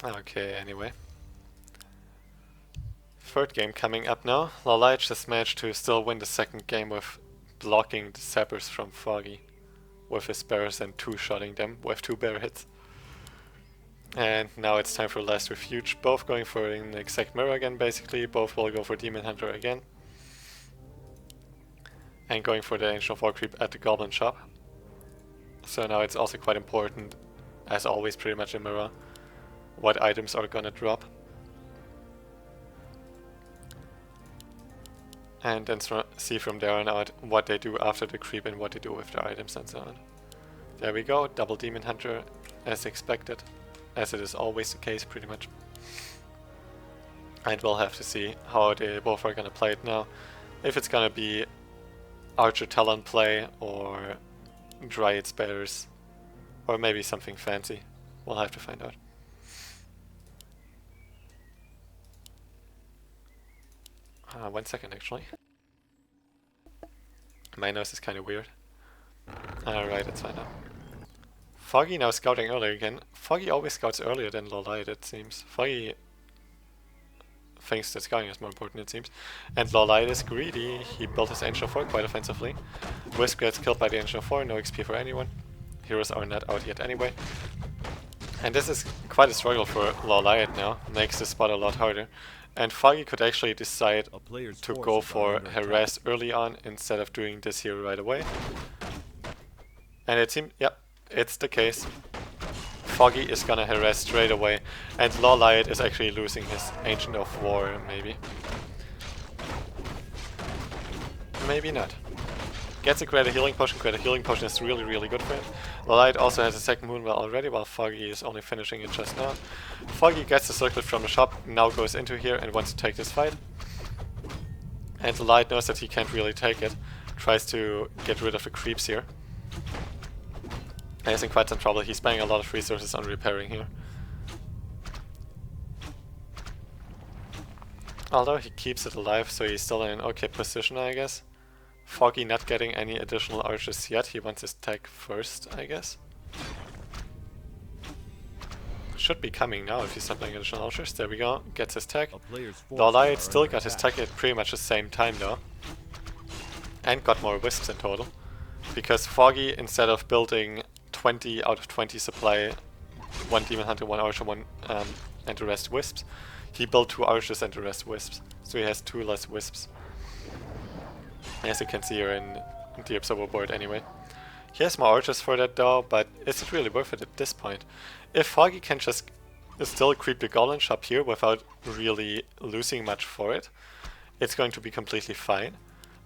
Okay, anyway. Third game coming up now. Lawliet just managed to still win the second game with blocking the zappers from Foggy with his bears and two-shotting them with 2 bear hits. And now it's time for last Refuge. Both going for an exact mirror again basically. Both will go for Demon Hunter again. And going for the Ancient of War creep at the Goblin shop. So now it's also quite important, as always pretty much in mirror, what items are gonna drop. And then see from there on out what they do after the creep and what they do with the items and so on. There we go, double Demon Hunter as expected, as it is always the case pretty much. And we'll have to see how they both are gonna play it now. If it's gonna be Archer Talon play or Dryad Bears or maybe something fancy. We'll have to find out. One second actually. My nose is kind of weird. Alright, it's fine now. Foggy now scouting earlier again. Foggy always scouts earlier than Lawliet, it seems. Foggy thinks that scouting is more important, it seems. And Lawliet is greedy. He built his Ancient of War quite offensively. Wisp gets killed by the Ancient of War, no XP for anyone. Heroes are not out yet anyway. And this is quite a struggle for Lawliet now. Makes this spot a lot harder. And Foggy could actually decide to go for harass early on instead of doing this here right away. And it seems, yep, it's the case. Foggy is gonna harass straight away, and Lawliet is actually losing his Ancient of War, maybe. Maybe not. Gets a Greater Healing Potion. Greater Healing Potion is really, really good for him. Lawliet also has a second Moonwell already, while Foggy is only finishing it just now. Foggy gets the circlet from the shop, now goes into here and wants to take this fight. And Lawliet knows that he can't really take it. Tries to get rid of the creeps here. And he's in quite some trouble. He's spending a lot of resources on repairing here. Although he keeps it alive, so he's still in an okay position, I guess. Foggy not getting any additional archers yet. He wants his tech first, I guess. Should be coming now if he's not playing additional archers. There we go. Gets his tech. Lawliet still got his tech at pretty much the same time though. And got more wisps in total. Because Foggy, instead of building 20 out of 20 supply, 1 Demon Hunter, 1 Archer, and the rest wisps, he built 2 Archers and the rest wisps. So he has 2 less wisps. As you can see here in the observer board anyway. He has more archers for that though, but is it really worth it at this point? If Foggy can just still creep the Goblin shop here without really losing much for it, it's going to be completely fine.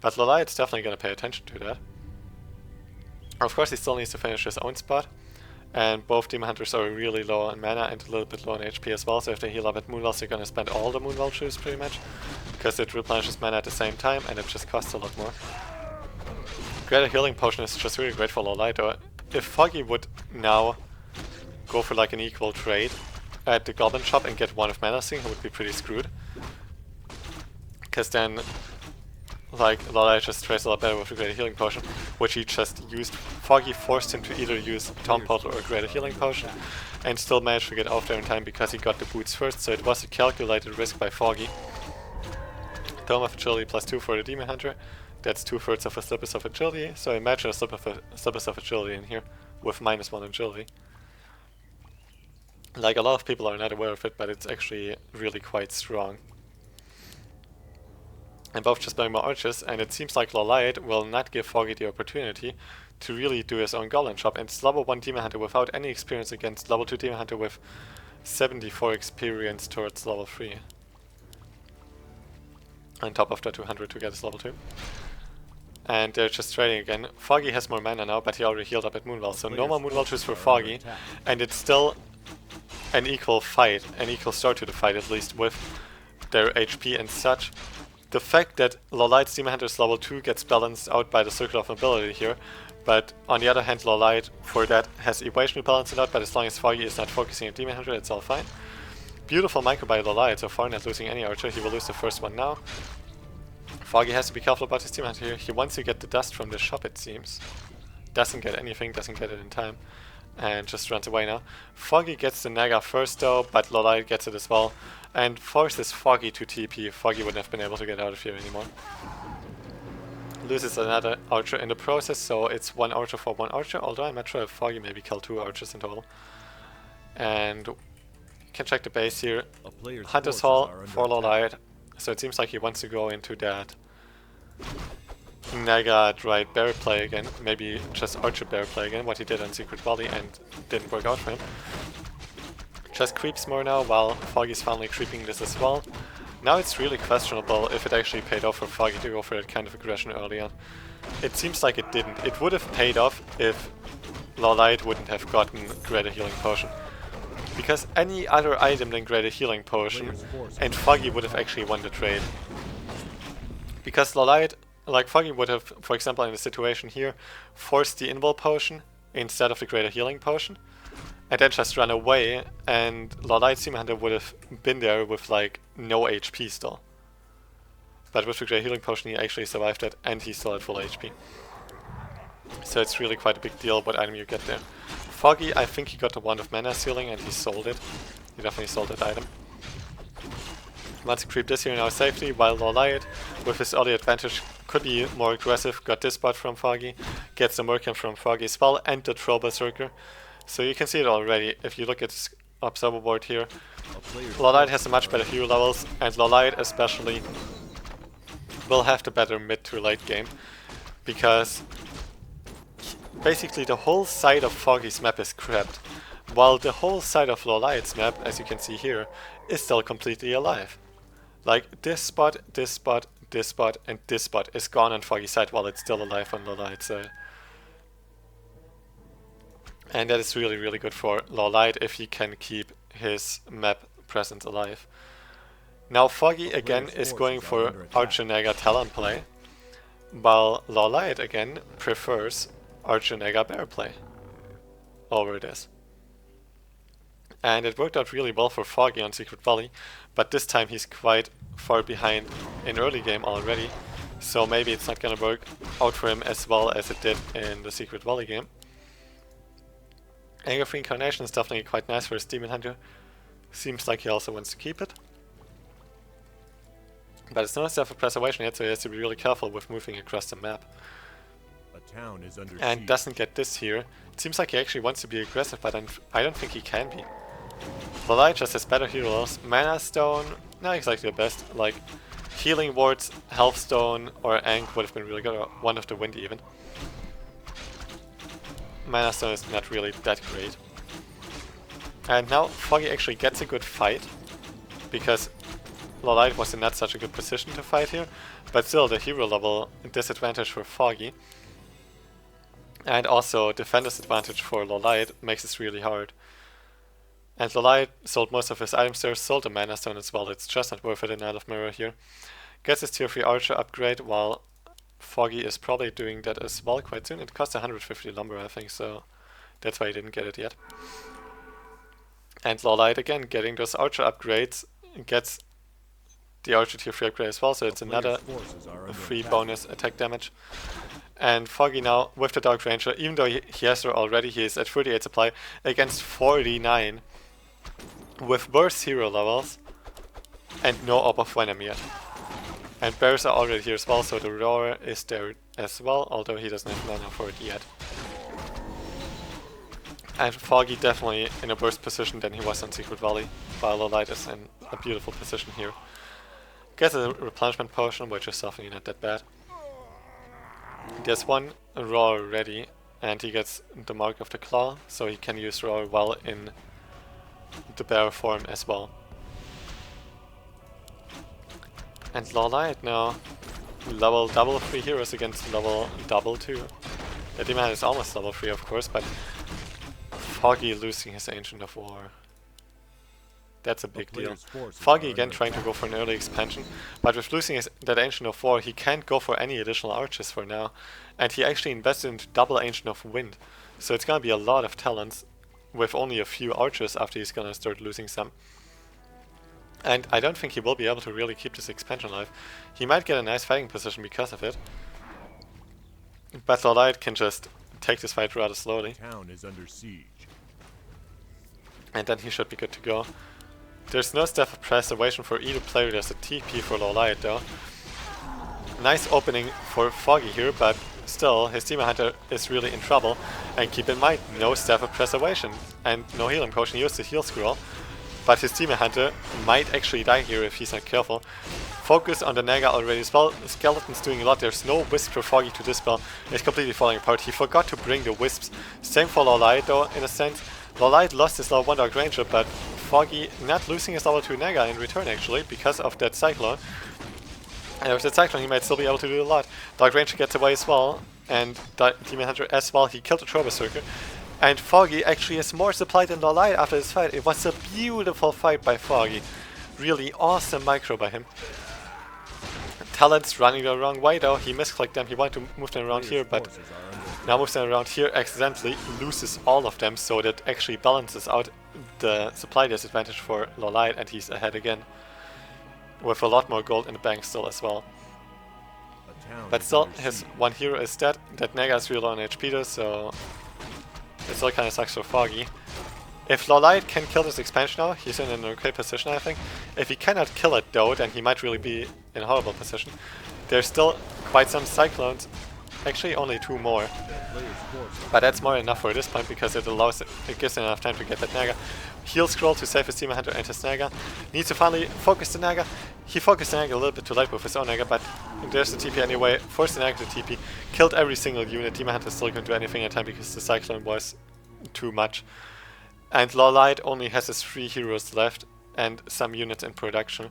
But Lawliet's definitely going to pay attention to that. Of course he still needs to finish his own spot, and both Demon Hunters are really low on mana and a little bit low on HP as well, so if they heal up at Moonwells they're going to spend all the Moonwell juice pretty much, because it replenishes mana at the same time and it just costs a lot more. Greater Healing Potion is just really great for Lawliet though. If Foggy would now go for like an equal trade at the Goblin shop and get 1 of Mana Sing, he would be pretty screwed. Because then like Lawliet just trades a lot better with the Greater Healing Potion, which he just used. Foggy forced him to either use Tomb Portal or Greater Healing Potion, and still managed to get out there in time because he got the boots first, so it was a calculated risk by Foggy. Dome of Agility +2 for the Demon Hunter. That's 2/3 of a Slippers of Agility, so imagine a Slippers of Agility in here, with -1 Agility. Like, a lot of people are not aware of it, but it's actually really quite strong. And both just playing more archers, and it seems like Lawliet will not give Foggy the opportunity to really do his own Goblin shop. And it's level 1 Demon Hunter without any experience against level 2 Demon Hunter with 74 experience towards level 3. On top of the 200 to get his level 2. And they're just trading again. Foggy has more mana now, but he already healed up at Moonwell, so no more Moonwell juice for Foggy. And it's still an equal fight, an equal start to the fight at least, with their HP and such. The fact that Lawliet's Demon Hunter's level 2 gets balanced out by the Circle of Mobility here, but on the other hand Lawliet for that has Evasion to balance it out, but as long as Foggy is not focusing on Demon Hunter, it's all fine. Beautiful micro by Lawliet so far, not losing any archer. He will lose the first one now. Foggy has to be careful about his Demon Hunter here. He wants to get the dust from the shop, it seems. Doesn't get anything, doesn't get it in time. and just runs away now. Foggy gets the Naga first though, but Lawliet gets it as well, and forces Foggy to TP. Foggy wouldn't have been able to get out of here anymore. Loses another archer in the process, so it's 1 archer for 1 archer, although I'm not sure if Foggy maybe killed 2 archers in total. And you can check the base here. Hunter's Hall for Lawliet, so it seems like he wants to go into that Naga Droid bear play again, maybe just archer bear play again, what he did on Secret Valley and didn't work out for him. Just creeps more now, while Foggy's finally creeping this as well. Now it's really questionable if it actually paid off for Foggy to go for that kind of aggression early on. It seems like it didn't. It would have paid off if Lawliet wouldn't have gotten Greater Healing Potion. Because any other item than Greater Healing Potion, and Foggy would have actually won the trade. Because Lawliet, like Foggy would have, for example in the situation here, forced the Invul Potion instead of the Greater Healing Potion, and then just run away, and Lawliet's Demon Hunter would have been there with like no HP still. But with the Great Healing Potion he actually survived it, and he still had full HP. So it's really quite a big deal what item you get there. Foggy, I think he got the Wand of Mana Sealing and he sold it. He definitely sold that item. Wants to creep this here now safely, while Lawliet, with his early advantage, could be more aggressive, got this spot from Foggy, gets the Merkin from Foggy as well, and the Troll Berserker. So you can see it already, if you look at this observer board here. Lawliet has a much better hero levels, and Lawliet especially will have the better mid to late game, because basically the whole side of Foggy's map is crapped, while the whole side of Lawliet's map, as you can see here, is still completely alive. Like this spot, this spot, this spot, and this spot is gone on Foggy's side while it's still alive on Lawliet's side. And that is really, really good for Lawliet if he can keep his map presence alive. Now Foggy again is going for Archer Naga Talon play, while Lawliet again prefers Archer Naga Bear play over this. And it worked out really well for Foggy on Secret Valley, but this time he's quite far behind in early game already, so maybe it's not gonna work out for him as well as it did in the Secret Valley game. Anger of Reincarnation is definitely quite nice for his Demon Hunter. Seems like he also wants to keep it. But it's not enough for preservation yet, so he has to be really careful with moving across the map. A town is under and siege. Doesn't get this here. It seems like he actually wants to be aggressive, but I don't think he can be. Lawliet just has better heroes. Mana Stone, not exactly the best. Like Healing Wards, Health Stone, or Ankh would have been really good, or Wand of the Wind even. Mana Stone is not really that great. And now Foggy actually gets a good fight, because Lawliet was in not such a good position to fight here, but still the hero level disadvantage for Foggy, and also defender's advantage for Lawliet makes this really hard. And Lawliet sold most of his items there, sold the Mana Stone as well, it's just not worth it in Knight of Mirror here. Gets his tier 3 Archer upgrade, while Foggy is probably doing that as well quite soon. It costs 150 lumber I think, so that's why he didn't get it yet. And Lawliet again getting those Archer upgrades, gets the Archer tier 3 upgrade as well, so it's another free bonus attack damage. And Foggy now, with the Dark Ranger, even though he has her already, he is at 38 supply against 49, with worse hero levels, and no Orb of Venom yet. And bears are already here as well, so the Roar is there as well, although he doesn't have mana for it yet. And Foggy definitely in a worse position than he was on Secret Valley, while Lawliet is in a beautiful position here. Gets a replenishment potion, which is definitely not that bad. There's one Roar ready, and he gets the Mark of the Claw, so he can use Roar well in the bear form as well. And Lawliet now level double 3 heroes against level double 2. The Demon is almost level 3 of course, but Foggy losing his Ancient of War. That's a big deal. Foggy again trying to go for an early expansion, but with losing that Ancient of War he can't go for any additional archers for now, and he actually invested into double Ancient of Wind, so it's gonna be a lot of talents with only a few archers after he's gonna start losing some. And I don't think he will be able to really keep this expansion alive. He might get a nice fighting position because of it, but Lawliet can just take this fight rather slowly. Town is under siege. And then he should be good to go. There's no Staff of Preservation for either player. There's a TP for Lawliet though. Nice opening for Foggy here, but still his Demon Hunter is really in trouble. And keep in mind, no Staff of Preservation and no healing potion. He used the heal scroll, but his Demon Hunter might actually die here if he's not careful. Focus on the Naga already as well. Skeleton's doing a lot. There's no Wisp for Foggy to dispel. It's completely falling apart. He forgot to bring the Wisps. Same for Lawliet though, in a sense. Lawliet lost his level 1 Dark Ranger, but Foggy not losing his level 2 Naga in return actually, because of that Cyclone. And with that Cyclone he might still be able to do a lot. Dark Ranger gets away as well, and Demon Hunter as well. He killed the Troll Berserker. And Foggy actually has more supply than Lawliet after this fight. It was a beautiful fight by Foggy. Really awesome micro by him. Talents running the wrong way though. He misclicked them. He wanted to move them around here, but now moves them around here, accidentally loses all of them, so that actually balances out the supply disadvantage for Lawliet, and he's ahead again. With a lot more gold in the bank still as well. But still, his one hero is dead. That Naga is really low on HP though, so it still kinda sucks for Foggy. If Lawliet can kill this expansion now, he's in an okay position I think. If he cannot kill it though, then he might really be in a horrible position. There's still quite some Cyclones. Actually only 2 more. But that's more than enough for this point because it gives him enough time to get that Naga. Heal scroll to save his Demon Hunter and his Naga. Needs to finally focus the Naga. He focused the Naga a little bit too late with his own Naga, but there's the TP anyway. Forced the Naga to TP. Killed every single unit. Demon Hunter still couldn't do anything at time because the Cyclone was too much. And Lawliet only has his 3 heroes left and some units in production.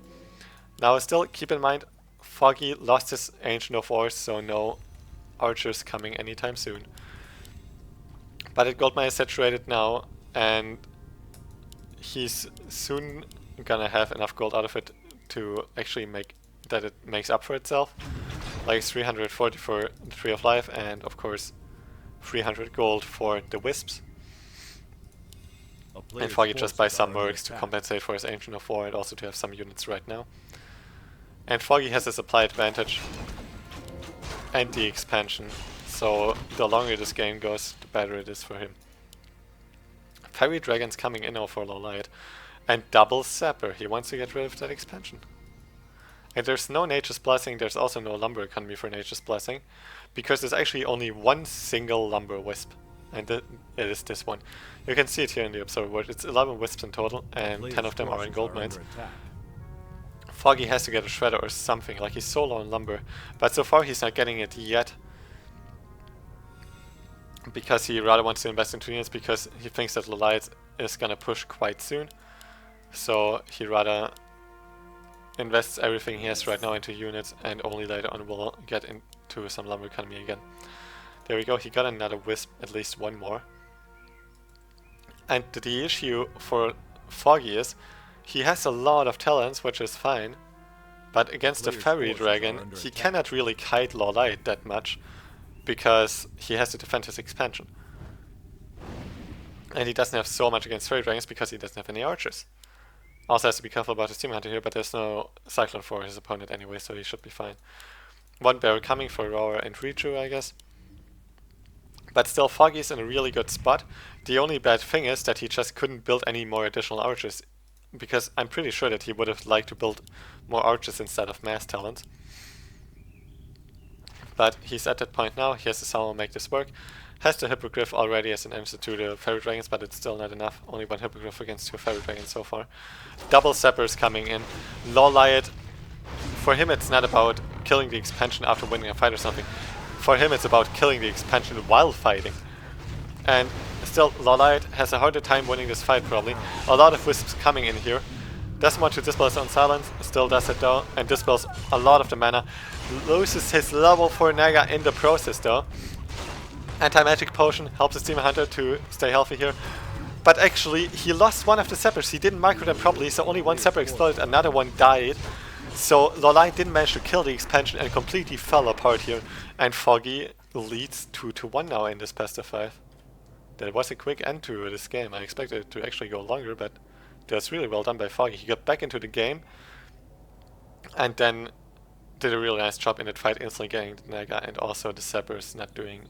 Now still keep in mind, Foggy lost his Ancient of Wars, so no archers coming anytime soon. But his gold mine is saturated now, and he's soon gonna have enough gold out of it to actually make that it makes up for itself. Like 340 for the Tree of Life, and of course 300 gold for the Wisps. And Foggy just buys some mercs to compensate for his Ancient of War and also to have some units right now. And Foggy has a supply advantage and the expansion, so the longer this game goes, the better it is for him. Fairy Dragon's coming in now for Lawliet, and double Sapper. He wants to get rid of that expansion. And there's no Nature's Blessing, there's also no Lumber economy for Nature's Blessing, because there's actually only one single Lumber Wisp, and it is this one. You can see it here in the Observer World. It's 11 Wisps in total, and 10 of them are in gold mines. Foggy has to get a Shredder or something, like he's so low on Lumber, but so far he's not getting it yet, because he rather wants to invest into units, because he thinks that Lawliet is gonna push quite soon, so he rather invests everything he has right now into units, and only later on will get into some Lumber economy again. There we go, he got another Wisp, at least one more. And the issue for Foggy is, he has a lot of talents, which is fine, but against the Fairy Dragon, he cannot really kite Lawliet that much, because he has to defend his expansion. And he doesn't have so much against Fairy Dragons because he doesn't have any archers. Also has to be careful about his Demon Hunter here, but there's no Cyclone for his opponent anyway, so he should be fine. One barrel coming for Aurora and Refuge, I guess. But still, Foggy's in a really good spot. The only bad thing is that he just couldn't build any more additional archers, because I'm pretty sure that he would have liked to build more archers instead of mass talents. But he's at that point now, he has to somehow make this work. Has the Hippogriff already as an answer to the Fairy Dragons, but it's still not enough. Only one Hippogriff against 2 Fairy Dragons so far. Double Zappers coming in. Lawliet, for him it's not about killing the expansion after winning a fight or something. For him it's about killing the expansion while fighting. And still, Lawliet has a harder time winning this fight probably. A lot of Wisps coming in here. Doesn't want to dispel his own silence, still does it though, and dispels a lot of the mana. Loses his level 4 Naga in the process though. Anti-magic potion helps his Demon Hunter to stay healthy here. But actually, he lost one of the Zappers. He didn't micro them properly, so only one Zapper exploded, another one died. So Lawliet didn't manage to kill the expansion and completely fell apart here. And Foggy leads 2-1 now in this best of 5. That was a quick end to this game. I expected it to actually go longer, but that's really well done by Foggy. He got back into the game and then did a really nice job in that fight, instantly getting the Naga and also the Zappers not doing